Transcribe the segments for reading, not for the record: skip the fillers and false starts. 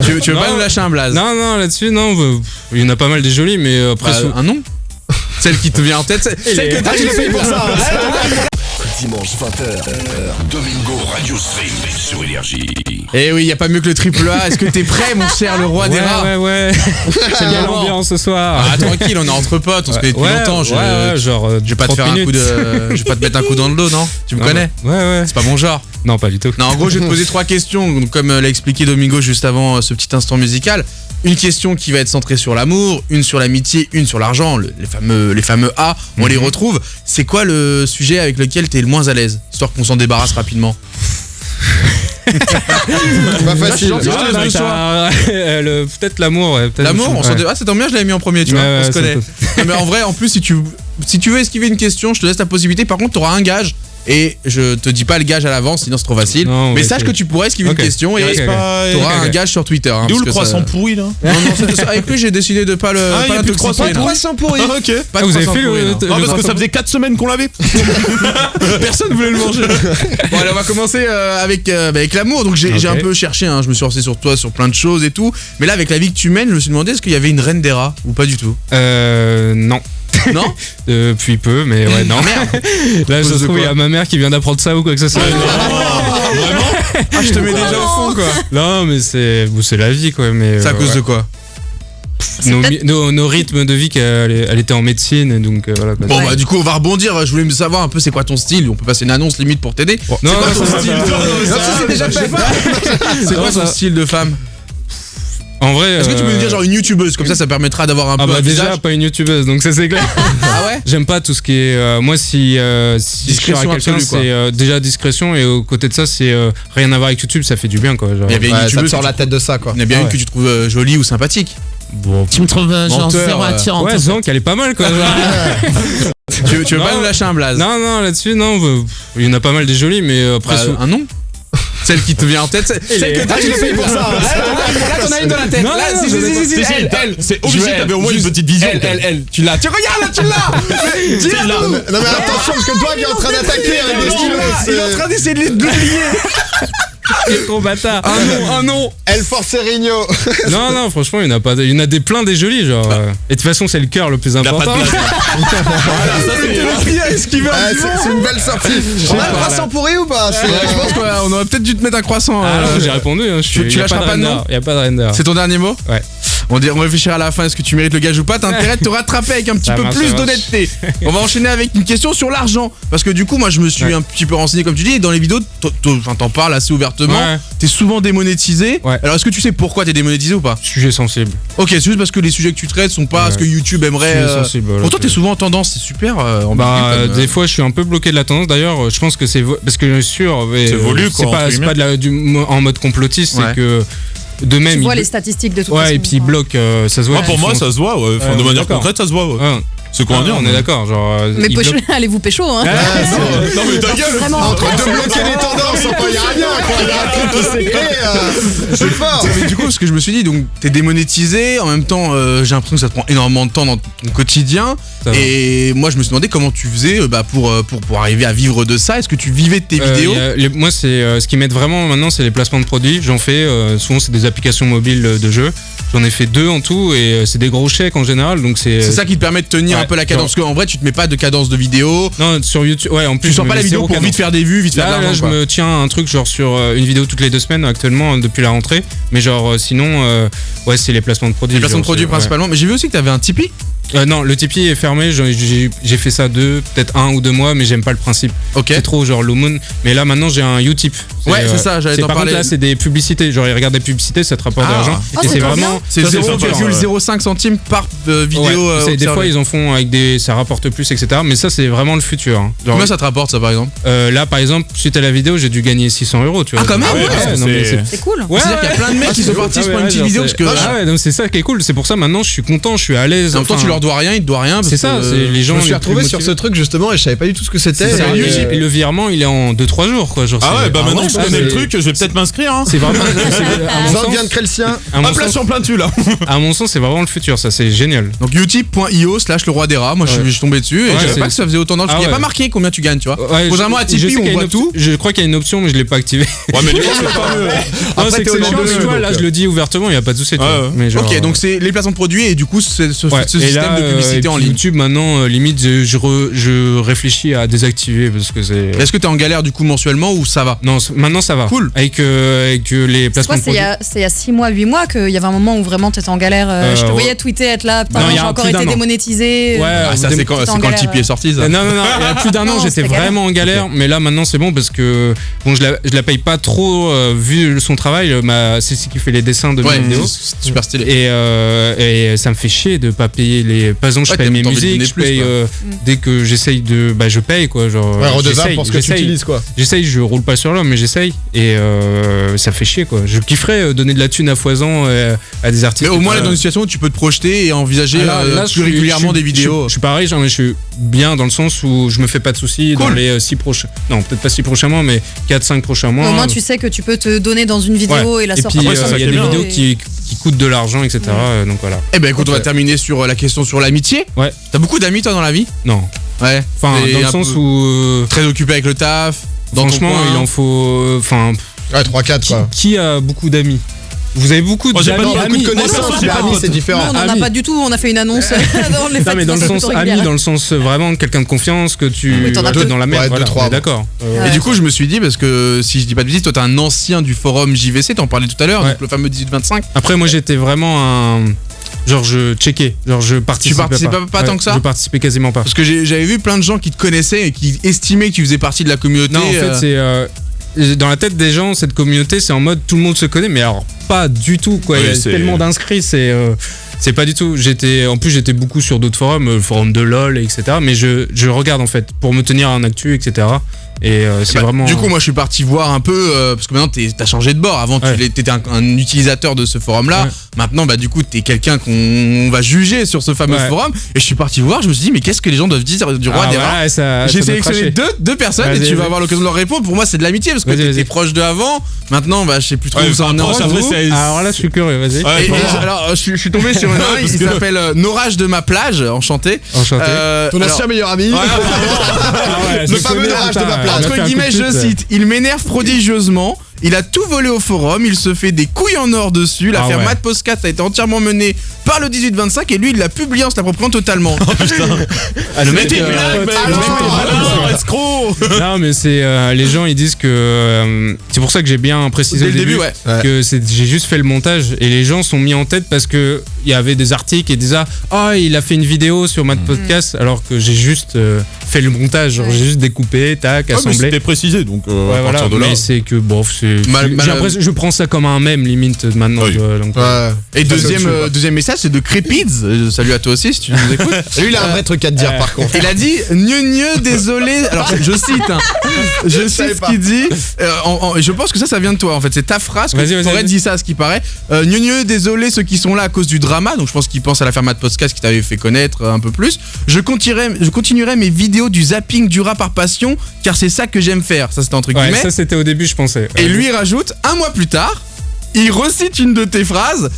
Tu veux pas nous lâcher un blaze? Non, là-dessus, non. Il y en a pas mal des jolis, mais après. Un nom? Celle qui te vient en tête, celle que tu le payes pour ça. Dimanche 20h, Domingo Radio Stream sur Énergie. Eh oui, y a pas mieux que le triple A. Est-ce que t'es prêt, mon cher, le roi des rats? Ouais. C'est bien l'ambiance ce soir. Ah, tranquille, on est entre potes, on se connaît depuis longtemps. Je vais pas te faire un coup de. Je vais pas te mettre un coup dans le dos, non? Tu me connais? Ouais. C'est pas mon genre. Non, pas du tout. Non, en gros, je vais te poser 3 questions. Donc, comme l'a expliqué Domingo juste avant ce petit instant musical. Une question qui va être centrée sur l'amour, une sur l'amitié, une sur l'argent, les fameux A, on les retrouve. C'est quoi le sujet avec lequel t'es le moins à l'aise, histoire qu'on s'en débarrasse rapidement? Pas facile. Peut-être l'amour. Ouais, l'amour, on s'en débarrasse. Ah, ça tombe bien, je l'avais mis en premier, tu vois, on se connaît. Non, mais en vrai, en plus, si tu veux esquiver une question, je te laisse la possibilité. Par contre, t'auras un gage. Et je te dis pas le gage à l'avance, sinon c'est trop facile. Non, mais sache que tu pourrais esquiver une question et t'auras un gage sur Twitter. D'où le croissant pourri là? Non, avec lui j'ai décidé de pas l'intoxiquer. Pas de croissant pourri. Ok. Vous avez fait le. Non, parce que ça faisait 4 semaines qu'on l'avait. Personne voulait le manger. Bon, allez, on va commencer avec l'amour. Donc j'ai un peu cherché, je me suis renseigné sur toi, sur plein de choses et tout. Mais là, avec la vie que tu mènes, je me suis demandé est-ce qu'il y avait une reine des rats ou pas du tout? Non. Non? Depuis peu, mais ouais, non. Merde. Là, je trouve il y a ma mère qui vient d'apprendre ça ou quoi que ce soit. Vraiment? Ah, je te mets déjà au fond, quoi. Non, mais c'est la vie, quoi. Mais c'est à cause de quoi? Nos rythmes de vie qu'elle était en médecine, donc voilà. Quoi. Bon, bah, du coup, on va rebondir. Je voulais me savoir un peu c'est quoi ton style. On peut passer une annonce limite pour t'aider. Bon, c'est quoi ton style? C'est déjà fait. C'est quoi ton style de femme? En vrai, est-ce que tu peux nous dire genre une youtubeuse, comme ça permettra d'avoir un peu un déjà visage. Pas une youtubeuse, donc ça c'est clair. Ah ouais? J'aime pas tout ce qui est moi si discrétion quelqu'un c'est déjà discrétion et aux côtés de ça c'est rien à voir avec YouTube, ça fait du bien quoi. Genre. Il y avait une ça te youtubeuse sort la tête de ça quoi. Il y a bien une que tu trouves jolie ou sympathique. Bon, tu me trouves genre zéro attirante. Ouais, Zank elle est pas mal quoi. Tu veux pas nous lâcher un blaze? Non, là-dessus non, il y en a pas mal des jolis mais après un nom? Celle qui te vient en tête, celle que tu le payes pour ça. Là, t'en as une dans la tête. Non, là, elle. C'est obligé, t'avais au moins une petite vision. Elle. Tu l'as. Tu regardes là, tu l'as. Dis-la. Non, mais attention, parce que toi qui est en train d'attaquer avec des stylos. Il est en train d'essayer de l'oublier. Quel gros bâtard. Un nom. El Forcerigno. Non, franchement, il y en a plein des jolis, genre. Et de toute façon, c'est le cœur le plus important. C'est une belle sortie. On a un croissant pourri ou pas? Je pense qu'on aurait peut-être dû te mettre un croissant. J'ai répondu. Tu lâcheras pas de nom? Il n'y a pas de render. C'est ton dernier mot? Ouais. On réfléchira à la fin, est-ce que tu mérites le gage ou pas? T'as intérêt de te rattraper avec un petit peu plus d'honnêteté. On va enchaîner avec une question sur l'argent. Parce que du coup, moi je me suis un petit peu renseigné comme tu dis, et dans les vidéos, t'en parles assez ouvertement. T'es souvent démonétisé. Alors est-ce que tu sais pourquoi t'es démonétisé ou pas? Sujet sensible. Ok, c'est juste parce que les sujets que tu traites sont pas ce que YouTube aimerait. Pourtant t'es souvent en tendance, c'est super. Des fois je suis un peu bloqué de la tendance. D'ailleurs, je pense que c'est parce que bien sûr, c'est voulu quoi. C'est pas en mode complotiste, c'est que de même. Tu vois les statistiques de toute façon. Ouais, et puis il bloque, ça se voit. Pour moi, ça se voit. De manière concrète, ça se voit. C'est quoi dire? On est d'accord, genre. Mais allez-vous pécho, hein? Non, mais ta gueule! Entre deux bloquer les tendances, il y a rien, quoi. Il y a un truc qui s'est créé. C'est fort. Mais du coup, ce que je me suis dit, donc t'es démonétisé, en même temps, j'ai l'impression que ça te prend énormément de temps dans ton quotidien. Et moi, je me suis demandé comment tu faisais pour arriver à vivre de ça. Est-ce que tu vivais de tes vidéos? Moi, c'est ce qui m'aide vraiment maintenant, c'est les placements de produits. J'en fais, souvent, c'est des applications mobiles de jeux. J'en ai fait 2 en tout et c'est des gros chèques en général, donc c'est ça qui te permet de tenir un peu la cadence, parce qu'en vrai tu te mets pas de cadence de vidéo. Non, sur YouTube, en plus tu sors pas la vidéo pour vite faire des vues, vite faire de l'argent. Là, je me tiens un truc genre sur une vidéo toutes les 2 semaines actuellement depuis la rentrée, mais genre sinon c'est les placements de produits. Les placements de produits principalement, mais j'ai vu aussi que t'avais un Tipeee. Non, le Tipeee est fermé, j'ai fait ça peut-être 1 ou 2 mois, mais j'aime pas le principe. C'est trop genre low moon. Mais là maintenant j'ai un Utip. Ouais, c'est ça, j'allais t'en parler. Par contre là c'est des publicités, genre ils regardent des publicités, ça te rapporte de l'argent. Et c'est vraiment. C'est 0,05 centimes par vidéo. Des fois ils en font avec ça rapporte plus, etc. Mais ça c'est vraiment le futur. Combien ça te rapporte ça par exemple? Là par exemple, suite à la vidéo, j'ai dû gagner 600 €, tu vois. Ah quand même? C'est cool. C'est-à-dire qu'il y a plein de mecs qui sont partis pour une petite vidéo parce que. Ah ouais, donc c'est ça qui est cool. C'est pour ça maintenant je suis content, je suis à l'aise. En même temps tu leur dois rien, ils te doivent rien. C'est ça, c'est les gens. Je me suis retrouvé sur ce truc justement et je savais pas du tout ce que c'était. Et le virement il est en 2-3 jours quoi. Ah ouais, bah maintenant je connais le truc, je vais peut-être m'inscrire. C'est vraiment. Zan vient de créer le sien. Hop là sur plein de là-dessus là. À mon sens, c'est vraiment le futur, ça, c'est génial. Donc utip.io/le roi des rats. Moi, je suis tombé dessus et je savais pas que ça faisait autant d'argent. Il n'y a pas marqué combien tu gagnes, tu vois. Contrairement à Tipeee où on voit tout. Je crois qu'il y a une option, mais je l'ai pas activée. Ouais, mais c'est pas mieux. Après, c'est tu vois, là, je le dis ouvertement, il n'y a pas de souci. Ok, donc c'est les placements de produits et du coup, ce système de publicité en ligne. YouTube, maintenant, limite, je réfléchis à désactiver parce que c'est. Est-ce que t'es en galère du coup mensuellement ou ça va? Non, maintenant ça va. Cool. Avec les placements de produits. C'est il y a 6 mois, 8 mois qu'il y avait un moment où vraiment t'étais en galère. Je te voyais tweeter, être là, putain, j'ai encore été démonétisé. Ouais, ça c'est quand le Tipeee est sorti ça. Non, il y a plus d'un an, j'étais vraiment en galère, mais là maintenant c'est bon parce que bon, je la paye pas trop vu son travail. C'est ce qui fait les dessins de mes vidéos. Super stylé. Et ça me fait chier de pas payer les. Par exemple, je paye mes musiques, je paye dès que j'essaye de. Bah, je paye quoi. Genre, redevable pour ce que tu utilises quoi. J'essaye, je roule pas sur l'homme, mais j'essaye. Et ça fait chier quoi. Je kifferais donner de la thune à foison à des artistes. Mais au moins, là, dans une situation où tu peux te projeter et envisager plus régulièrement des vidéos. Je suis pareil, genre, je suis bien dans le sens où je me fais pas de soucis dans les 6 prochains. Non, peut-être pas 6 prochains mois, mais 4-5 prochains mois. Au moins, tu sais que tu peux te donner dans une vidéo et la sortir. Et puis, il y a des vidéos qui coûtent de l'argent, etc. Donc voilà. Eh ben, écoute, on va terminer sur la question sur l'amitié. Ouais. T'as beaucoup d'amis, toi, dans la vie? Non. Ouais. Enfin, dans le sens où. Très occupé avec le taf. Franchement, il en faut. Enfin. Ouais, 3-4 quoi. Qui a beaucoup d'amis? Vous avez beaucoup d'amis? J'ai pas beaucoup de connaissances, mais amis c'est différent. Non, on n'en a pas du tout, on a fait une annonce dans les. Non, mais dans le sens ami, dans le sens vraiment quelqu'un de confiance que tu dans la merde. Ouais, 2-3. D'accord. Et du coup, je me suis dit, parce que si je dis pas de bêtises, toi t'es un ancien du forum JVC, t'en parlais tout à l'heure, donc le fameux 18-25. Après, moi j'étais vraiment un. Genre je checkais, genre je participais. Tu participais pas tant que ça? Je participais quasiment pas. Parce que j'avais vu plein de gens qui te connaissaient et qui estimaient que tu faisais partie de la communauté. Non, en fait c'est dans la tête des gens, cette communauté, c'est en mode tout le monde se connaît, mais alors pas du tout quoi. Il y a tellement d'inscrits, c'est pas du tout. En plus j'étais beaucoup sur d'autres forums, le forum de LOL, etc. Mais je regarde en fait pour me tenir en actu, etc. Et c'est vraiment. Du coup, moi je suis parti voir un peu parce que maintenant t'as changé de bord. Avant, t'étais un utilisateur de ce forum-là. Ouais. Maintenant, bah du coup, t'es quelqu'un qu'on va juger sur ce fameux forum. Et je suis parti voir. Je me suis dit, mais qu'est-ce que les gens doivent dire du roi des rats? J'ai sélectionné deux personnes et tu vas avoir l'occasion de leur répondre. Pour moi, c'est de l'amitié parce que t'étais proche de avant. Maintenant, bah je sais plus trop où ça en est. Alors là, je suis curieux. Vas-y. Alors, je suis tombé sur un il s'appelle Norage de ma plage. Enchanté. Ton ancien meilleur ami. Le fameux Norage de ma plage. Entre guillemets, je cite, il m'énerve prodigieusement. Il a tout volé au forum, il se fait des couilles en or dessus. L'affaire Matt Postcat a été entièrement menée par le 18-25 et lui il l'a publié en se l'appropriant totalement. Oh putain. Le mec est escroc. Non mais c'est les gens ils disent que c'est pour ça que j'ai bien précisé dès le début que j'ai juste fait le montage et les gens sont mis en tête parce que il y avait des articles et disaient il a fait une vidéo sur Matt Podcast alors que j'ai juste fait le montage, genre j'ai juste découpé, tac, assemblé. C'était précisé donc à partir de là. Mais c'est que je prends ça comme un mème limite maintenant. Donc, et deuxième message c'est de Crépids. Salut à toi aussi si tu nous écoutes. Lui il a un vrai truc à te dire par contre. Il a dit gneu désolé. Alors je cite ce qu'il dit. Je pense que ça vient de toi en fait. C'est ta phrase que tu aurais dit ça à ce qui paraît. Gneu désolé ceux qui sont là à cause du drama. Donc je pense qu'il pense à l'affaire Matt Podcast qui t'avait fait connaître un peu plus. Je continuerai mes vidéos du zapping du rat par passion car c'est ça que j'aime faire. Ça c'était entre guillemets. Ça c'était au début je pensais. Et lui rajoute, un mois plus tard, il recite une de tes phrases.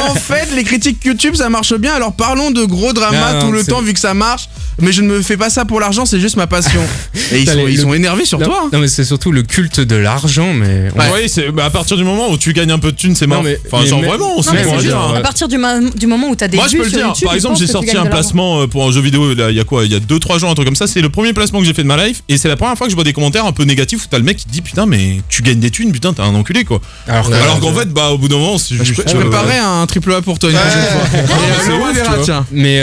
En fait, les critiques YouTube, ça marche bien. Alors parlons de gros drama tout le temps vu que ça marche. Mais je ne me fais pas ça pour l'argent, c'est juste ma passion. Et ils sont énervés sur toi. Non mais c'est surtout le culte de l'argent. Mais oui, c'est à partir du moment où tu gagnes un peu de thunes, c'est mort. Vraiment, à partir du moment où t'as des vues. Moi je peux le dire. YouTube, par exemple, j'ai sorti un placement pour un jeu vidéo. Là, il y a 2-3 jours, un truc comme ça. C'est le premier placement que j'ai fait de ma life. Et c'est la première fois que je vois des commentaires un peu négatifs où t'as le mec qui dit putain mais tu gagnes des thunes, putain t'es un enculé quoi. Alors qu'en fait au bout d'un moment je préparais un triple A pour toi une prochaine fois. Mais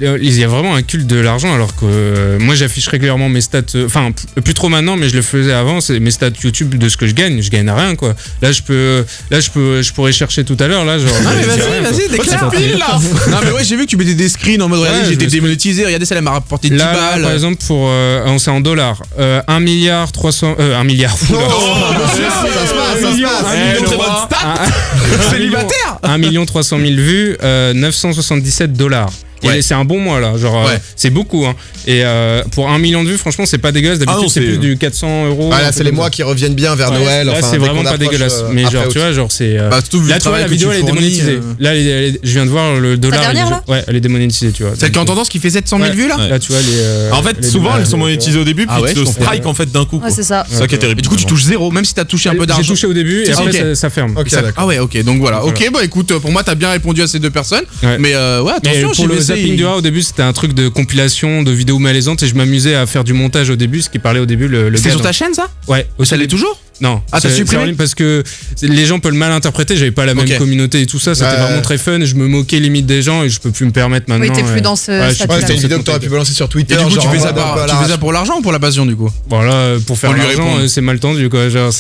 il y a vraiment un culte de l'argent alors que moi j'affiche régulièrement mes stats, enfin plus trop maintenant mais je le faisais avant, c'est mes stats YouTube de ce que je gagne rien quoi. Là je pourrais chercher tout à l'heure là genre. Non mais vas-y déclare là. Non mais ouais j'ai vu que tu mettais des screens en mode regardez j'étais démonétisé, regardez ça m'a rapporté 10 balles. Par exemple pour c'est en dollars 1 milliard 300 1 milliard. Célibataire. 1 300 000 vues, $977. Et c'est un bon mois là, genre c'est beaucoup. Hein. Et pour 1 million de vues, franchement, c'est pas dégueulasse. D'habitude, c'est plus du 400 €. Ah là, c'est les mois qui reviennent bien vers Noël. Là, c'est vraiment pas dégueulasse. Mais genre, tu vois, genre, c'est. Là, tu vois, la vidéo, elle est démonétisée. Là, je viens de voir le dollar. La dernière, là ? Ouais, elle est démonétisée, tu vois. Celle qui est en tendance qui fait 700 000 vues là ? Là, tu vois, en fait, souvent, elles sont monétisées au début, puis tu te strike en fait d'un coup. Ouais, c'est ça. C'est ça qui est terrible. Et du coup, tu touches zéro, même si t'as touché un peu d'argent. J'ai touché au début et après, ça ferme. Ah ouais, ok, donc voilà. Ok, bah écoute, pour moi, t'as bien répondu à ces deux personnes. Mais ouais, attention, pour le zapping du rat, au début, c'était un truc de compilation de vidéos malaisantes et je m'amusais à faire du montage au début, ce qui parlait au début le gars. C'est sur ta chaîne ça ? Ouais. Ça l'est toujours ? Non. Ah, t'as supprimé ? Parce que les gens peuvent le mal interpréter, j'avais pas la même communauté et tout ça, c'était vraiment très fun, je me moquais limite des gens et je peux plus me permettre maintenant. Oui, t'es plus dans ce statut-là. C'était une vidéo que t'aurais pu balancer sur Twitter. Et du coup, tu fais ça pour l'argent ou pour la passion du coup ? Voilà, pour faire l'argent, c'est mal tendu quoi. Genre,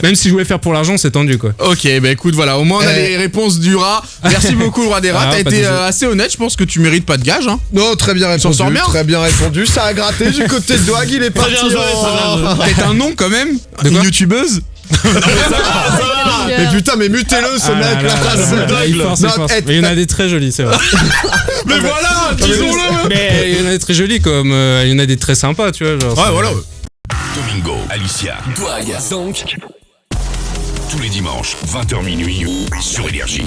même si je voulais faire pour l'argent, c'est tendu quoi. Ok, bah écoute, voilà, au moins on a les réponses du rat. Merci beaucoup, le roi des rats. T'as été assez honnête, je pense que tu mérites pas de gage. Hein. Non, très bien répondu. Très bien répondu. Ça a gratté du côté de Doig, il est parti. T'as un nom quand même ? Une youtubeuse ? Mais putain, mais mutez-le ce mec là. Il force. Mais il y en a des très jolis, c'est vrai. Mais voilà, disons-le. Mais il y en a des très jolis comme il y en a des très sympas, tu vois. Genre, ouais, voilà. Domingo, Alicia, Doig, donc tous les dimanches 20h minuit sur Énergie.